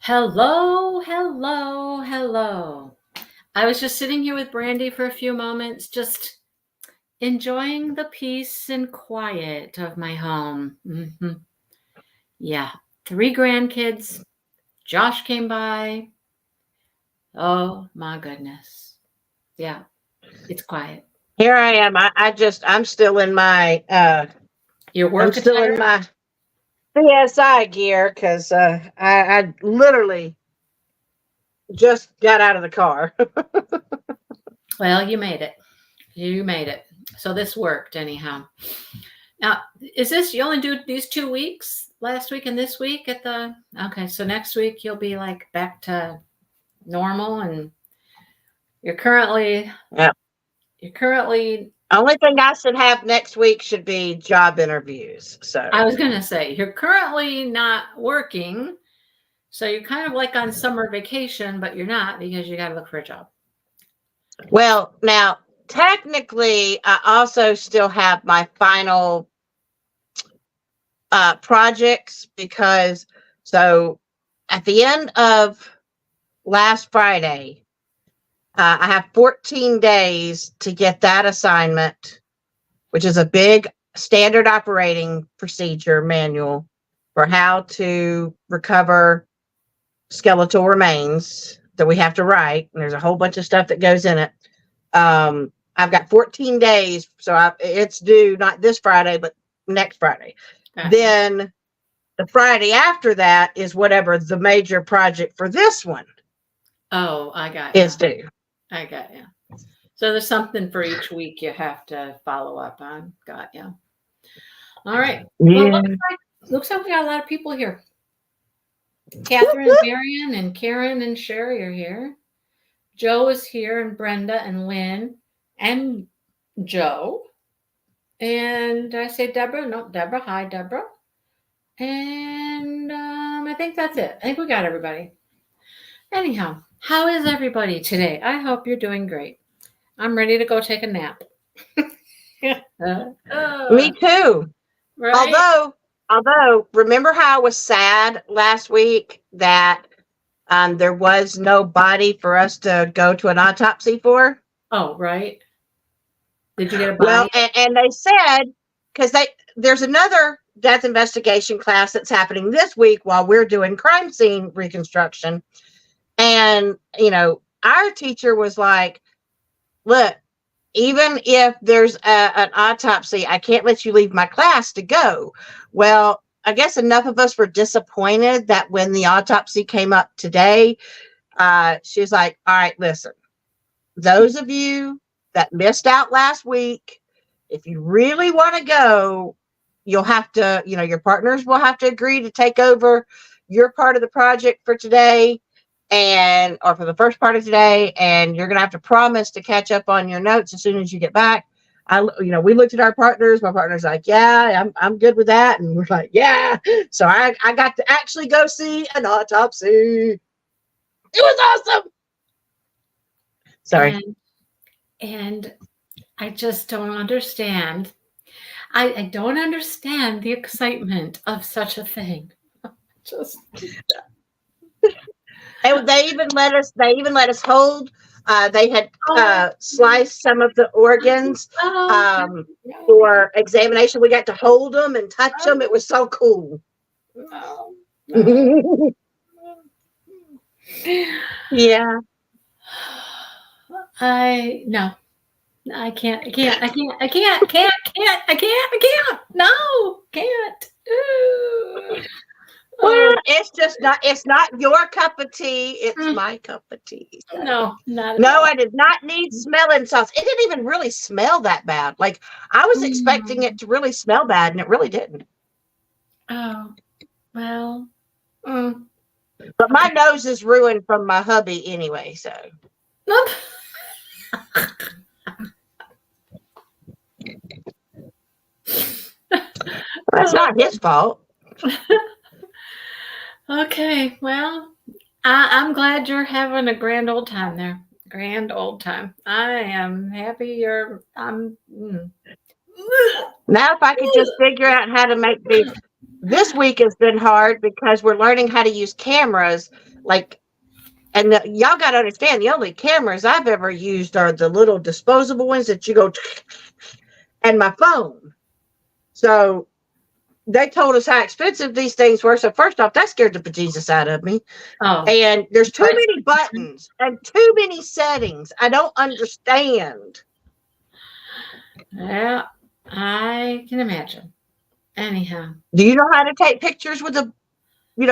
Hello, hello, hello. I was just sitting here with Brandy for a few moments, just enjoying the peace and quiet of my home. Yeah, three grandkids. Josh came by. Oh my goodness. Yeah, it's quiet. Here I am. I'm still in my Your I'm work still in attire? my CSI gear because I literally just got out of the car. Well, you made it. You made it. So this worked anyhow. Now, is this you only do these 2 weeks? Last week and this week at the okay, so next week you'll be like back to normal and you're currently Yeah. you're currently Only thing I should have next week should be job interviews. So, I was gonna say you're currently not working, so you're kind of like on summer vacation, but you're not because you gotta look for a job. well, now technically, I also still have my final projects because so at the end of last Friday, I have 14 days to get that assignment, which is a big standard operating procedure manual for how to recover skeletal remains that we have to write. And there's a whole bunch of stuff that goes in it. I've got 14 days, so it's due not this Friday, but next Friday. Gotcha. Then the Friday after that is whatever the major project for this one Oh, I got you. is due. I got you. So there's something for each week you have to follow up on. Got you. All right. Well, Yeah. looks like we got a lot of people here. Catherine, Marion, and Karen and Sherry are here. Joe is here, and Brenda and Lynn and Joe. And I say Deborah? No, Deborah. Hi, Deborah. And I think that's it. I think we got everybody. Anyhow, how is everybody today? I hope you're doing great. I'm ready to go take a nap. Me too. Right? Although, remember how I was sad last week that there was no body for us to go to an autopsy for? Oh, right. Did you get a Well, body? and they said because there's another death investigation class that's happening this week while we're doing crime scene reconstruction, and our teacher was like, "Look, even if there's an autopsy, I can't let you leave my class to go." Well, I guess enough of us were disappointed that when the autopsy came up today, she was like, all right, listen, those of you that missed out last week, if you really want to go, you'll have to, your partners will have to agree to take over your part of the project for today or for the first part of today, and you're gonna have to promise to catch up on your notes as soon as you get back. We looked at our partners. My partner's like, yeah, I'm good with that, and we're like, yeah. So I got to actually go see an autopsy. It was awesome. Sorry. And I just don't understand. I don't understand the excitement of such a thing. Just And they even let us hold. They had sliced some of the organs okay. for examination. We got to hold them and touch them. It was so cool. No, no. Yeah. No. I can't. No, can't. Well, it's not your cup of tea. It's my cup of tea. So. No, not at No, all. I did not need smelling sauce. It didn't even really smell that bad. Like I was expecting it to really smell bad, and it really didn't. Oh, well. But my nose is ruined from my hubby anyway, so. That's not his fault. Okay, well, I'm glad you're having a grand old time there. Grand old time. I am happy you're. Now, if I could just figure out how to make these. This week has been hard because we're learning how to use cameras like, and y'all got to understand, the only cameras I've ever used are the little disposable ones that you go, and my phone. So they told us how expensive these things were. So first off, that scared the bejesus out of me. Oh, And there's too price. many buttons and too many settings. I don't understand. Yeah, I can imagine. Anyhow, Do you know how to take pictures with a,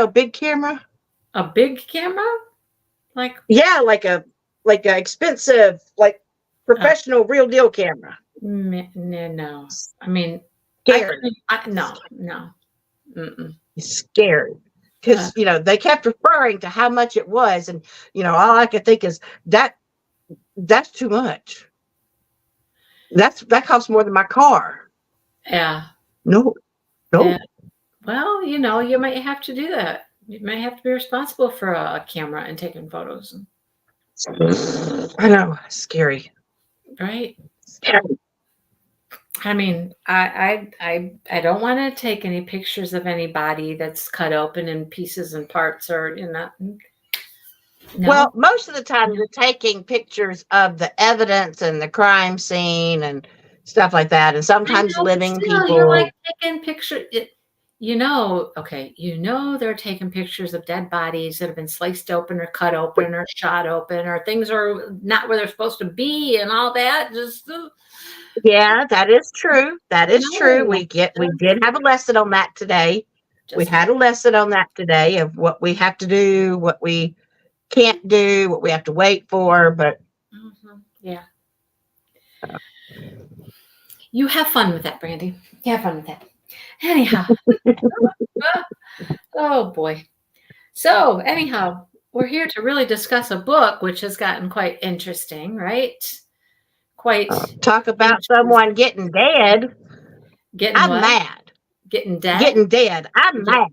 big camera? a big camera? Like, Yeah, like a expensive, like uh, professional, real deal camera. no. I mean, I Scary, couldn't, no. Mm-mm. scary. Uh, Because they kept referring to how much it was, and all I could think is that's too much. That costs more than my car. yeah, No, yeah. no. Well, you might have to do that. You might have to be responsible for a camera and taking photos, I know, scary. right? Scary. I mean, I don't want to take any pictures of anybody that's cut open in pieces and parts, or Well, no. most of the time you're taking pictures of the evidence and the crime scene and stuff like that, and I sometimes know, but living still, you're like people. taking pictures. Okay, they're taking pictures of dead bodies that have been sliced open or cut open or shot open, or things are not where they're supposed to be and all that. Just, Yeah, that is true. That is true. no, We did have a lesson on that today. We just had a lesson on that today of what we have to do, what we can't do, what we have to wait for. But yeah. You have fun with that, Brandy. You have fun with that. Anyhow, oh boy. So, anyhow, we're here to really discuss a book which has gotten quite interesting, right? Quite talk about interesting. someone getting dead. Getting I'm what? mad. Getting dead? Getting dead. I'm Yeah, mad.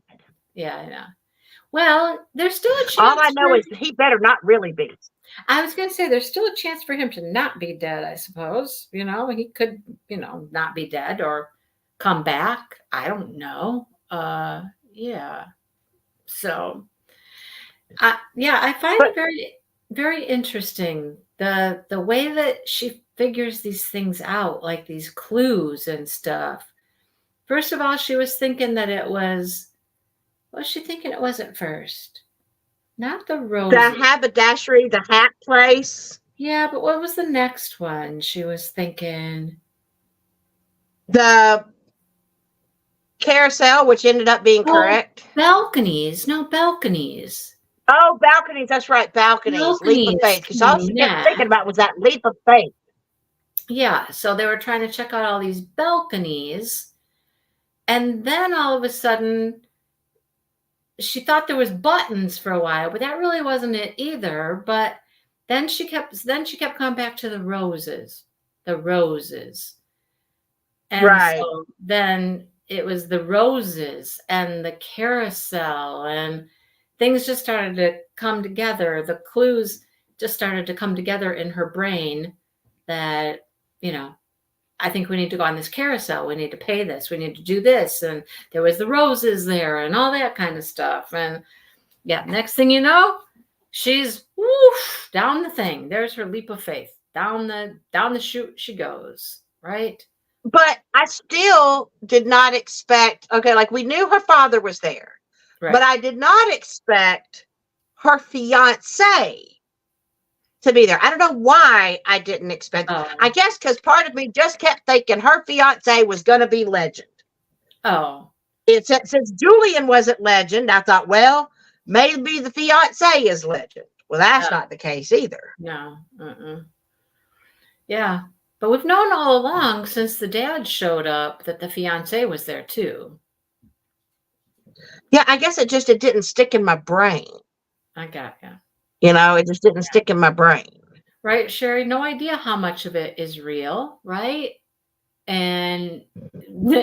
yeah, I know. Well, there's still a All I chance for know is he better not really be. I was going to say there's still a chance for him to not be dead, I suppose. He could, not be dead or come back. I don't know. Yeah. So, yeah, I find But it very, very interesting the way that she figures these things out, like these clues and stuff. First of all, she was thinking that what was she thinking it was at first? Not the the roses. haberdashery, the hat place, Yeah, but what was the next one? She was thinking, the carousel, which ended up being oh, correct. balconies. No, balconies. Oh, balconies. That's right. Balconies. Leap of Balconies faith. Because all came she kept next. thinking about was that leap of faith. Yeah, so they were trying to check out all these balconies, and then all of a sudden she thought there was buttons for a while, but that really wasn't it either. But then she kept coming back to the roses. The roses. And Right. so then it was the roses and the carousel, and things just started to come together. The clues just started to come together in her brain that, I think we need to go on this carousel. We need to pay this. We need to do this. And there was the roses there and all that kind of stuff. And yeah, next thing you know, she's woof, down the thing. There's her leap of faith. Down the chute she goes, right? But I still did not expect, okay, like we knew her father was there, but Right. I did not expect her fiance to be there. I don't know why I didn't expect. I Oh. guess because part of me just kept thinking her fiance was going to be Legend. Oh. Since Julian wasn't Legend, I thought, well, maybe the fiance is Legend. Well, that's not the case either. No. Mm-mm. Yeah. But we've known all along since the dad showed up that the fiance was there too. Yeah, I guess it didn't stick in my brain. I got you. It just didn't stick in my brain. Right, Sherry? No idea how much of it is real, right? And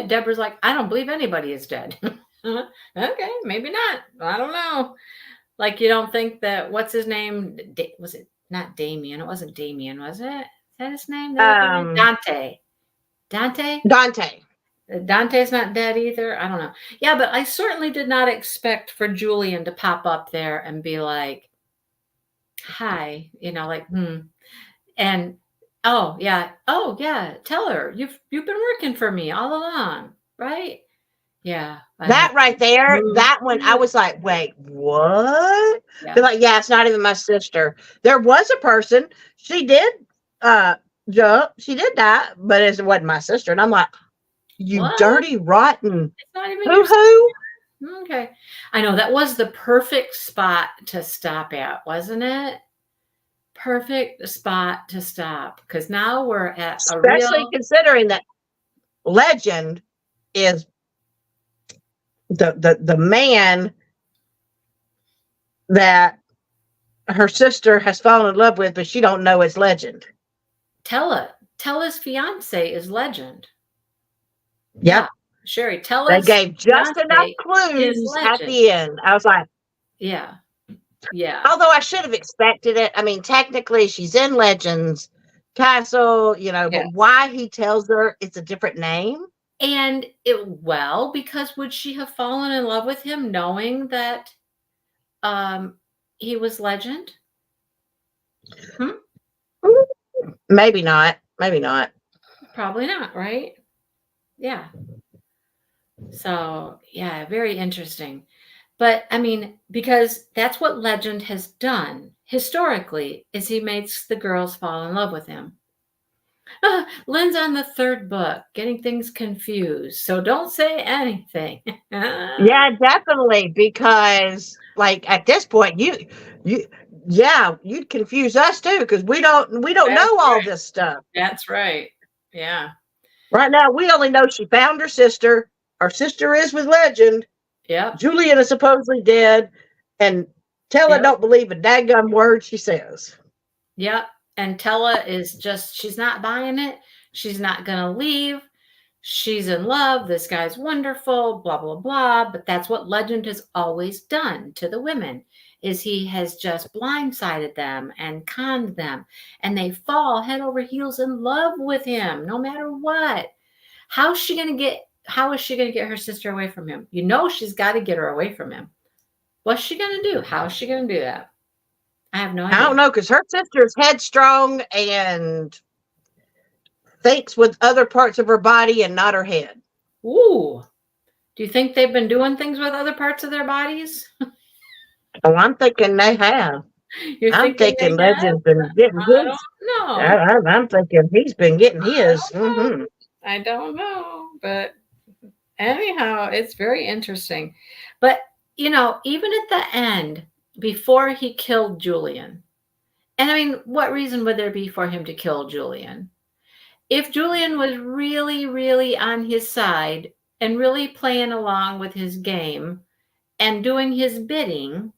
Deborah's like, I don't believe anybody is dead. Okay, maybe not. I don't know. Like, you don't think that, what's his name? Was it not Damien? It wasn't Damien, was it? Is that his name? The other guy? Um, Dante. Dante? Dante. Dante's not dead either. I don't know. Yeah, but I certainly did not expect for Julian to pop up there and be like, "Hi," like, and oh yeah, tell her you've been working for me all along, right? Yeah, I have. That right there, Moved. that one, I was like, wait, what? They're Yeah. like, yeah, it's not even my sister. There was a person, she did jump, she did that, but it wasn't my sister. And I'm like, you What? dirty, rotten It's not even your hoo hoo. sister? Okay. I know that was the perfect spot to stop at, wasn't it? Perfect spot to stop because now we're at a Especially real. considering that Legend is the man that her sister has fallen in love with, but she don't know it's Legend. Tella's fiance is Legend. Yeah, Yep. Sherry, They Tella's gave just enough fiance is clues at Legend. the end. I was like, Yeah, yeah, although I should have expected it. I mean, technically, she's in Legends Castle, yeah. but why he tells her it's a different name? And because would she have fallen in love with him knowing that um he was Legend? Hmm? Maybe not. Maybe not. Probably not, right? Yeah. So, yeah, very interesting. But I mean, because that's what Legend has done historically, is he makes the girls fall in love with him. Lynn's on the third book, getting things confused. So don't say anything. Yeah, definitely. Because like at this point, you yeah, you'd confuse us too, because we don't That's know all right. this stuff. That's right. Yeah. Right now, we only know she found her sister. Her sister is with Legend. Yep. Julian is supposedly dead, and Tella Yep. don't believe a daggum word she says. Yep. And Tella is just, she's not buying it. She's not going to leave. She's in love. This guy's wonderful, blah, blah, blah. But that's what Legend has always done to the women is he has just blindsided them and conned them. And they fall head over heels in love with him, no matter what. How is she going to get her sister away from him? She's got to get her away from him. What's she going to do? How is she going to do that? I have no I idea. don't know, because her sister's headstrong and thinks with other parts of her body and not her head. Ooh. Do you think they've been doing things with other parts of their bodies? Oh, I'm thinking they have. You're I'm thinking they thinking have? Legend's been getting I don't his. know. I'm thinking he's been getting I his. don't know. I don't know. But anyhow, it's very interesting. But, even at the end, before he killed Julian, and I mean, what reason would there be for him to kill Julian? If Julian was really, really on his side and really playing along with his game and doing his bidding,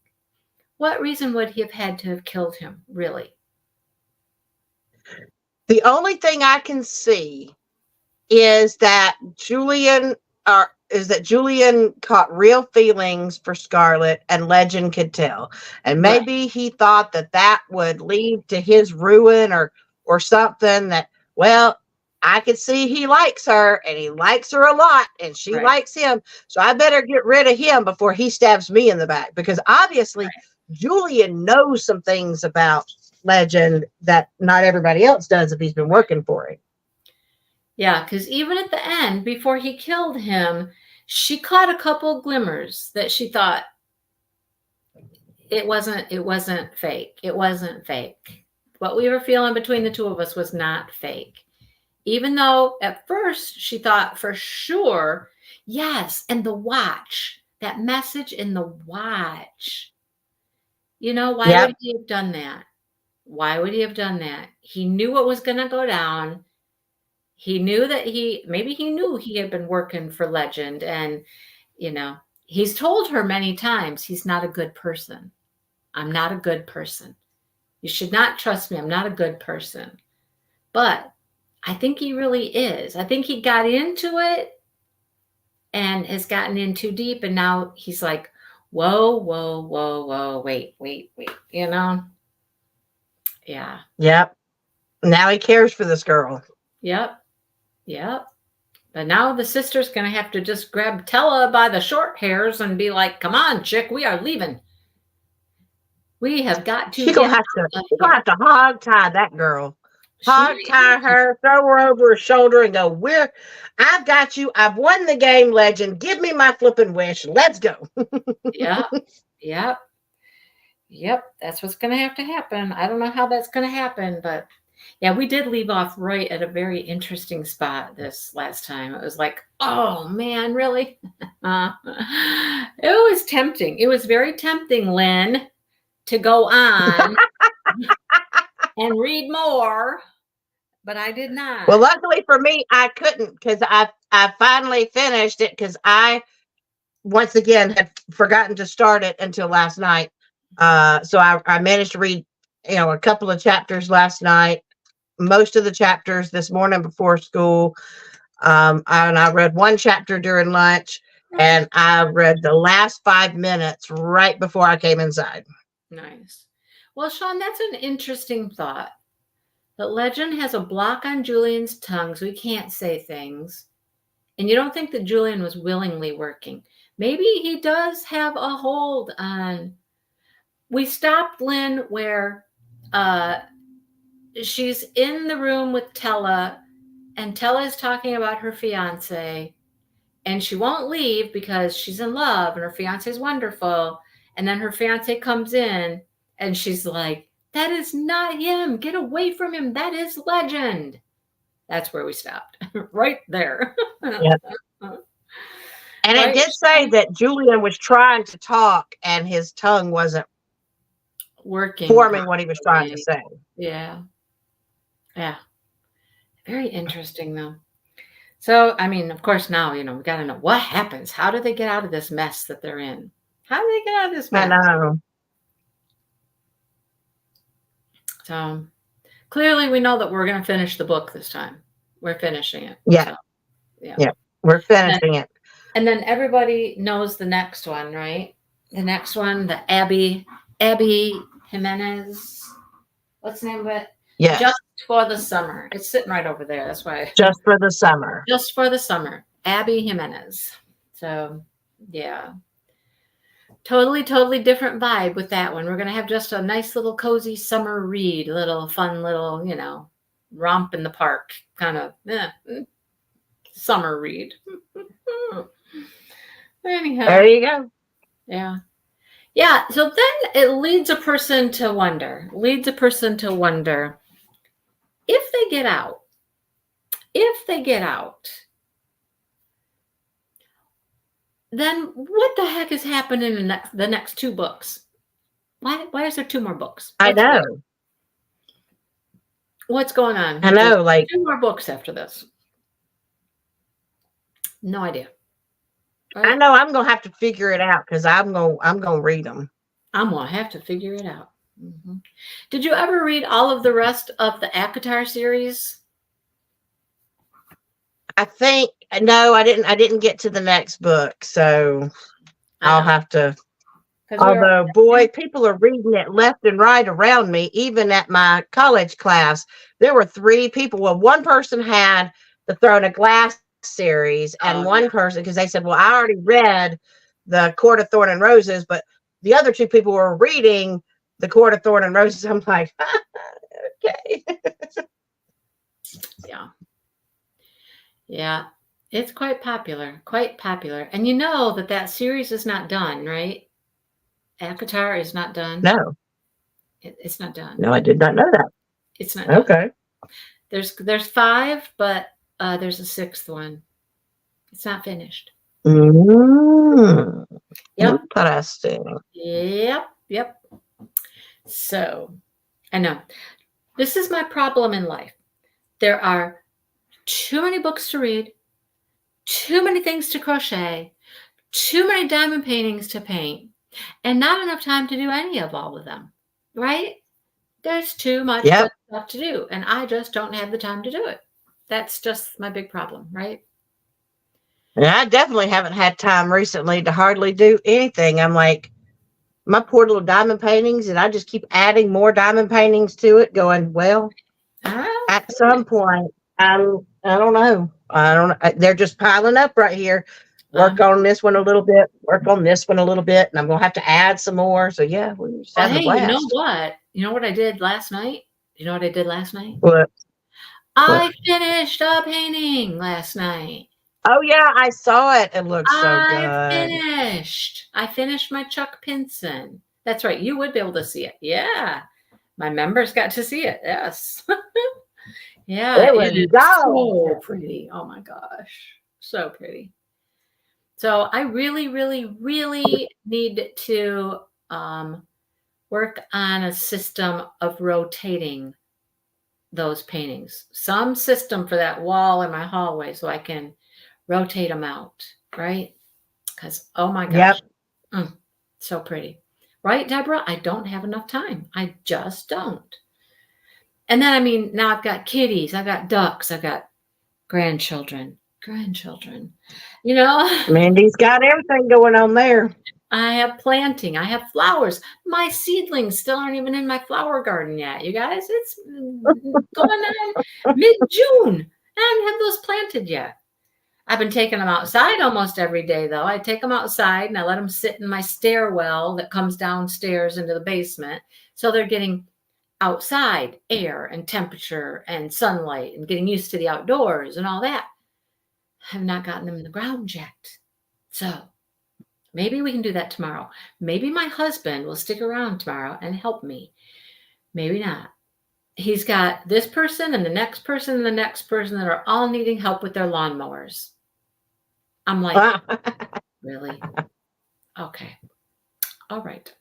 what reason would he have had to have killed him, really? The only thing I can see is that Julian caught real feelings for Scarlet, and Legend could tell. And Right, maybe he thought that would lead to his ruin, or something. That, well, I could see he likes her, and he likes her a lot, and she right, likes him, so I better get rid of him before he stabs me in the back, because obviously right. Julian knows some things about Legend that not everybody else does if he's been working for him. Yeah, because even at the end, before he killed him, she caught a couple glimmers that she thought it wasn't fake. It wasn't fake. What we were feeling between the two of us was not fake. Even though at first she thought for sure, yes, and the watch, that message in the watch. Why would Yep. he have done that? Why would he have done that? He knew what was going to go down. He knew that maybe he knew he had been working for Legend, and, he's told her many times he's not a good person. I'm not a good person. You should not trust me. I'm not a good person. But I think he really is. I think he got into it and has gotten in too deep. And now he's like, whoa, whoa, whoa, whoa, wait, wait, wait. Yeah. Yep. Now he cares for this girl. Yep. Yep. But now the sister's going to have to just grab Tella by the short hairs and be like, come on, chick, we are leaving. We have got to She's get gonna have to hog tie that girl. Hog She tie her, throw her over her shoulder, and go, I've got you. I've won the game, legend. Give me my flipping wish. Let's go. Yep. Yep. Yep. That's what's going to have to happen. I don't know how that's going to happen, but yeah, we did leave off right at a very interesting spot this last time. It was like, oh man, really? It was tempting. It was very tempting, Lynn, to go on and read more, but I did not. Well, luckily for me, I couldn't, because I finally finished it, because I once again had forgotten to start it until last night. So I managed to read, a couple of chapters last night, most of the chapters this morning before school. And I read one chapter during lunch, and I read the last 5 minutes right before I came inside. Nice. Well, Sean, that's an interesting thought. That Legend has a block on Julian's tongue, so he can't say things. And you don't think that Julian was willingly working. Maybe he does have a hold on. We stopped Lynn where she's in the room with Tella, and Tella is talking about her fiance, and she won't leave because she's in love and her fiance is wonderful. And then her fiance comes in and she's like, that is not him. Get away from him. That is Legend. That's where we stopped. Right there. Yep. And right? It did say that Julian was trying to talk and his tongue wasn't forming what he was trying to say. Yeah. Yeah. Very interesting, though. So, I mean, of course, now, we got to know what happens. How do they get out of this mess that they're in? How do they get out of this mess? I know. So, clearly, we know that we're going to finish the book this time. We're finishing it. Yeah. So, yeah. We're finishing it. And then everybody knows the next one, right? The next one, the Abby Jimenez. What's the name of it? Yes. Just for the Summer. It's sitting right over there. That's why. Just for the Summer. Just for the Summer. Abby Jimenez. So, yeah. Totally different vibe with that one. We're going to have just a nice little cozy summer read, little fun little, romp in the park kind of summer read. Anyhow. There you go. Yeah. Yeah. So then it leads a person to wonder if they get out, then what the heck is happening in the next two books? Why is there two more books? I know. What's going on? I know, like 2 more books after this. No idea. Right? I know I'm gonna have to figure it out because I'm gonna read them. I'm gonna have to figure it out. Mm-hmm. Did you ever read all of the rest of the ACOTAR series? I think no, I didn't get to the next book, so I'll have to. Although, boy, people are reading it left and right around me. Even at my college class, there were 3 people. Well, one person had the Throne of Glass series, and one person, because they said, well, I already read the Court of Thorn and Roses, but the other 2 people were reading the Court of Thorn and Roses. I'm like, okay. Yeah, it's quite popular. And you know that series is not done, right? ACOTAR is not done. No. It's not done. No, I did not know that. It's not done. Okay. There's 5, but there's a 6th one. It's not finished. Mm. Yep. Interesting. Yep. So, I know. This is my problem in life. There are too many books to read, too many things to crochet, too many diamond paintings to paint, and not enough time to do any of all of them, right? There's too much stuff to do, and I just don't have the time to do it. That's just my big problem, right? And I definitely haven't had time recently to hardly do anything. I'm like, my poor little diamond paintings, and I just keep adding more diamond paintings to it, going, well, at some point, I don't know. I don't. They're just piling up right here. Work Um, on this one a little bit. Work on this one a little bit, and I'm gonna have to add some more. So yeah, we're just well, having a hey, you know blast. what? You know what I did last night? You know what I did last night? What? What? I finished a painting last night. Oh yeah, I saw it. It looks so good. I finished my Chuck Pinson. That's right. You would be able to see it. Yeah. My members got to see it. Yes. Yeah, It it was is gold. so pretty. Oh my gosh. So pretty. So I really, really, really need to work on a system of rotating those paintings. Some system for that wall in my hallway so I can rotate them out, right? Because, oh my gosh, Yep. so pretty. Right, Deborah? I don't have enough time. I just don't. And then, I mean, now I've got kitties, I've got ducks, I've got grandchildren. You know, Mindy's got everything going on there. I have planting, I have flowers. My seedlings still aren't even in my flower garden yet, you guys. It's going on mid-June. I haven't had those planted yet. I've been taking them outside almost every day, though. I take them outside and I let them sit in my stairwell that comes downstairs into the basement. So they're getting outside air and temperature and sunlight and getting used to the outdoors and all that. I have not gotten them in the ground yet. So maybe we can do that tomorrow. Maybe my husband will stick around tomorrow and help me. Maybe not. He's got this person and the next person and the next person that are all needing help with their lawnmowers. I'm like, really? Okay. All right.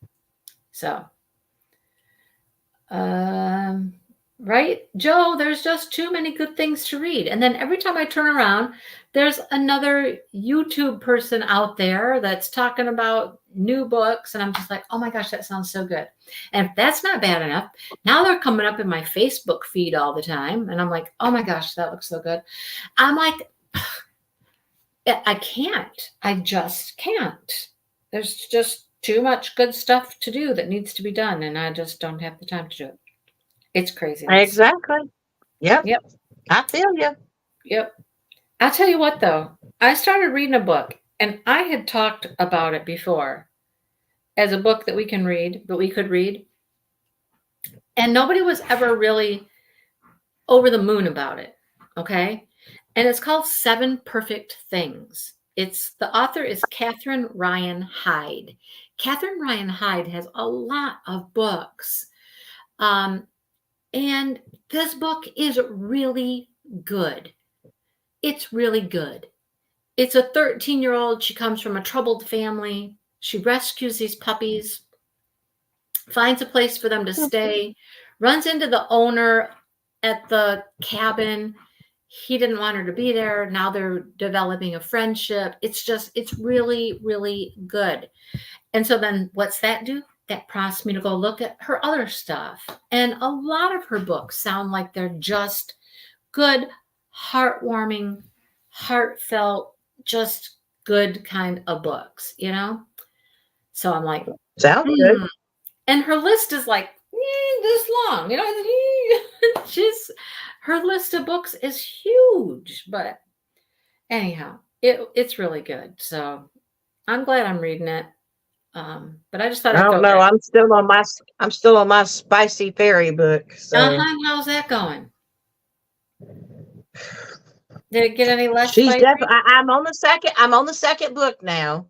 So, right, Joe, there's just too many good things to read. And then every time I turn around, there's another YouTube person out there that's talking about new books. And I'm just like, oh my gosh, that sounds so good. And if that's not bad enough, now they're coming up in my Facebook feed all the time. And I'm like, oh my gosh, that looks so good. I'm like, I can't. I just can't. There's just too much good stuff to do that needs to be done, and I just don't have the time to do it. It's craziness. Exactly. Yep. Yep. I feel you. Yep. I'll tell you what, though. I started reading a book, and I had talked about it before as a book that we can read, that we could read, and nobody was ever really over the moon about it. Okay. And it's called Seven Perfect Things. The author is Catherine Ryan Hyde. Catherine Ryan Hyde has a lot of books. And this book is really good. It's really good. It's a 13-year-old. She comes from a troubled family. She rescues these puppies, finds a place for them to stay, runs into the owner at the cabin. He didn't want her to be there. Now they're developing a friendship. It's really, really good. And so then what's that do? That prompts me to go look at her other stuff. And a lot of her books sound like they're just good, heartwarming, heartfelt, just good kind of books, you know? So I'm like, Sounds good. And her list is like this long, you know? Her list of books is huge, but anyhow, it's really good. So I'm glad I'm reading it. But I just thought I I'd don't go know. there. I'm still on my spicy fairy book. So How's that going? Did it get any less she's spicy? definitely. I'm on the second book now.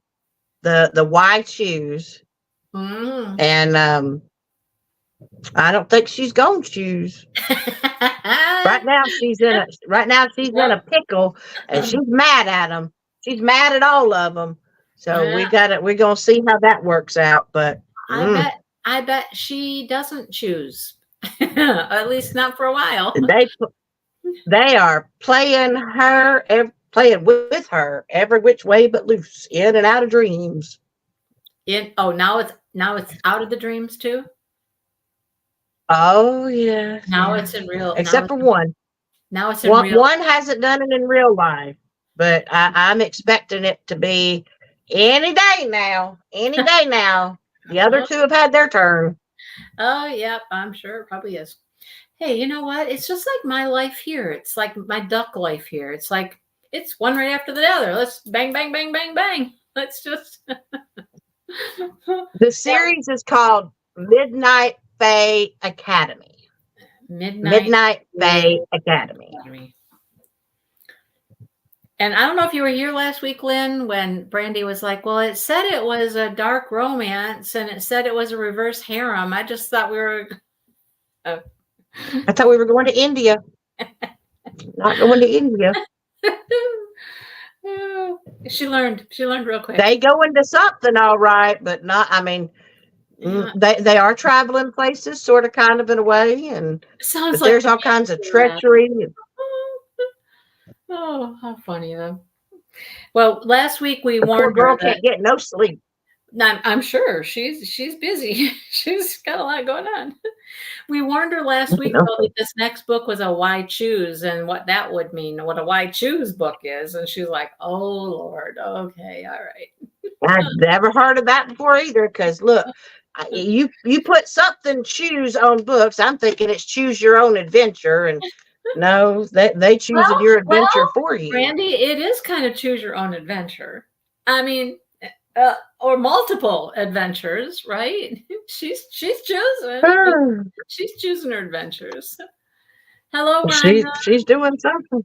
The Why Choose, Mm. and I don't think she's gonna choose. Right now she's in a pickle, and she's mad at them. She's mad at all of them. So Yeah, we're gonna see how that works out. But I bet she doesn't choose. At least not for a while. they they are playing with her every which way but loose, in and out of dreams. Now it's out of the dreams too. Oh yeah, Now yeah. it's in real. Except for one. Now it's in real. One hasn't done it in real life, but I'm expecting it to be any day now. Any day now. The other two have had their turn. Oh, yep, I'm sure it probably is. Hey, you know what? It's just like my life here. It's like my duck life here. It's like It's one right after the other. Let's bang, bang, bang, bang, bang. Let's just. The series is called Midnight Fae Academy. Midnight Fae Academy. And I don't know if you were here last week, Lynn, when Brandy was like, well, it said it was a dark romance and it said it was a reverse harem. I just thought we were. I thought we were going to India. Not going to India. She learned real quick. They go into something all right, but not, I mean, Yeah. they are traveling places, sort of, kind of in a way. And Sounds but like there's all kinds of treachery. Oh, how funny though. Well, last week we The poor warned girl her that can't get no sleep. I'm sure she's busy. She's got a lot going on. We warned her last week though, that this next book was a why choose and what that would mean, what a why choose book is. And she's like, oh Lord, okay, all right. I've never heard of that before either. Because look, you put something choose on books, I'm thinking it's choose your own adventure, and no, they choosing your adventure for you. Brandy, it is kind of choose your own adventure. I mean, or multiple adventures, right? She's choosing. She's choosing her adventures. Hello, Rhonda. She's doing something.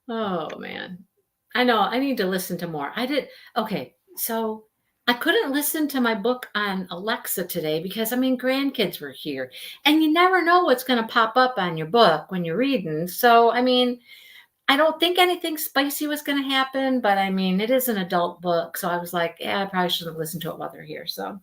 Oh man, I know. I need to listen to more. Okay, so I couldn't listen to my book on Alexa today because grandkids were here, and you never know what's going to pop up on your book when you're reading. So I don't think anything spicy was going to happen, but it is an adult book. So I was like, yeah, I probably shouldn't listen to it while they're here. So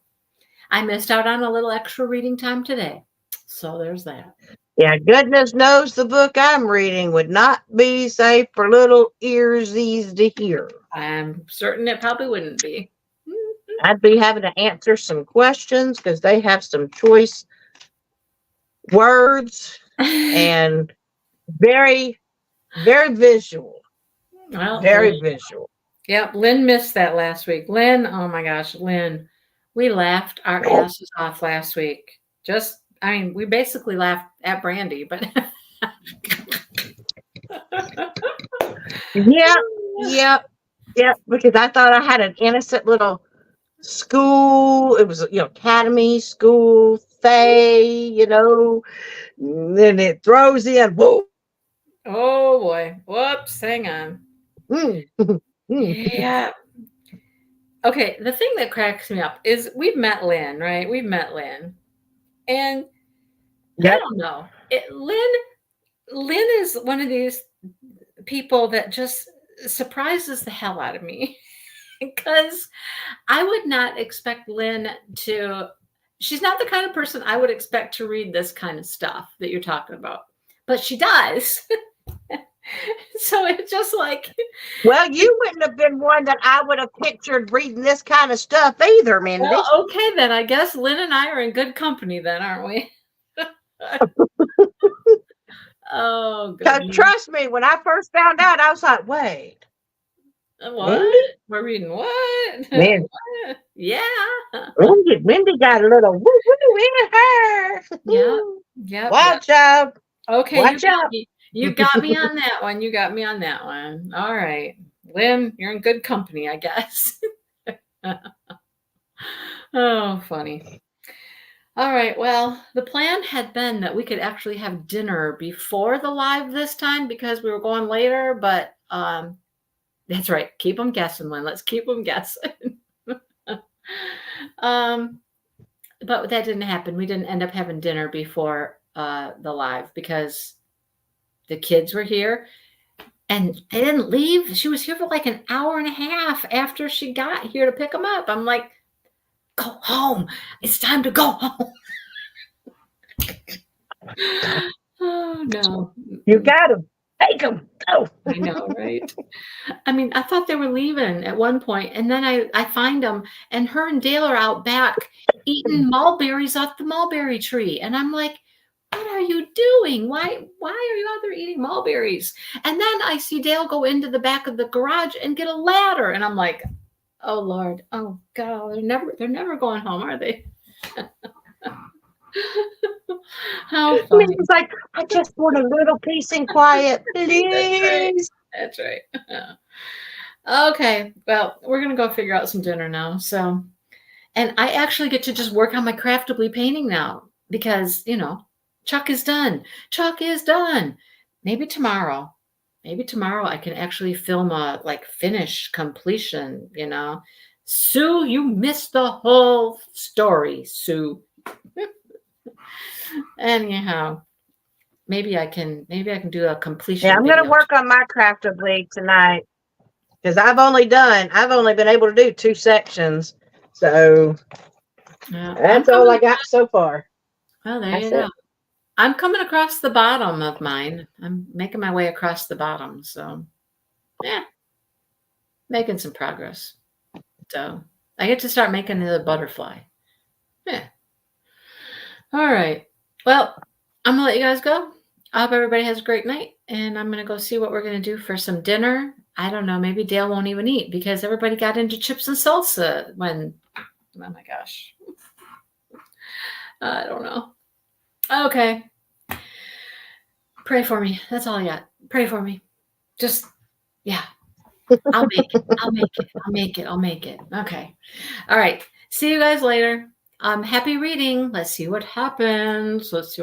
I missed out on a little extra reading time today. So there's that. Yeah, goodness knows the book I'm reading would not be safe for little earsies to hear. I'm certain it probably wouldn't be. I'd be having to answer some questions because they have some choice words and very, very visual. Well, very visual. Yep, Lynn missed that last week. Lynn, oh my gosh, Lynn, we laughed our asses off last week. We basically laughed at Brandy, but Yep. Because I thought I had an innocent little school. It was, academy, school, fae, and then it throws in, whoa. Oh boy. Whoops, hang on. Yeah. Okay, the thing that cracks me up is we've met Lynn, right? We've met Lynn. And I don't know. Lynn is one of these people that just surprises the hell out of me because I would not expect Lynn she's not the kind of person I would expect to read this kind of stuff that you're talking about, but she does. So it's just like, well, you wouldn't have been one that I would have pictured reading this kind of stuff either, Mindy. Well, okay, then I guess Lynn and I are in good company then, aren't we? Oh, good. Trust me, when I first found out, I was like, wait. What? Mindy? We're reading what? Mindy. What? Yeah. Mindy got a little woo-woo in her. Yeah. Watch out. Okay. Watch out. You got me on that one. You got me on that one. All right. Lynn, you're in good company, I guess. Oh, funny. All right. Well, the plan had been that we could actually have dinner before the live this time because we were going later, but that's right. Keep them guessing, Lynn. Let's keep them guessing. But that didn't happen. We didn't end up having dinner before the live because the kids were here and they didn't leave. She was here for like an hour and a half after she got here to pick them up. I'm like, go home. It's time to go home. Oh, no. You got them. Take them. Go. I know, right? I thought they were leaving at one point, and then I find them, and her and Dale are out back eating mulberries off the mulberry tree. And I'm like, what are you doing? Why are you out there eating mulberries? And then I see Dale go into the back of the garage and get a ladder. And I'm like, oh Lord, oh God, they're never going home, are they? How I mean, funny. it's like, I just want a little peace and quiet, That's right. please. That's right. Okay. Well, we're going to go figure out some dinner now. So, and I actually get to just work on my craftably painting now because, Chuck is done. Chuck is done. Maybe tomorrow. Maybe tomorrow I can actually film a like finish completion, Sue, you missed the whole story, Sue. Anyhow, maybe I can do a Yeah, completion I'm gonna video. work on my craftably tonight because I've only been able to do 2 sections. So Yeah, I'm that's all I coming. got so far. Well, there you That's go. it. I'm coming across the bottom of mine. I'm making my way across the bottom. So, yeah, making some progress. So, I get to start making the butterfly. Yeah. All right. Well, I'm going to let you guys go. I hope everybody has a great night. And I'm going to go see what we're going to do for some dinner. I don't know. Maybe Dale won't even eat because everybody got into chips and salsa when, oh my gosh. I don't know. Okay. Pray for me. That's all I got. Pray for me. Just, yeah. I'll make it. I'll make it. I'll make it. I'll make it. Okay. All right. See you guys later. Happy reading. Let's see what happens. Let's see what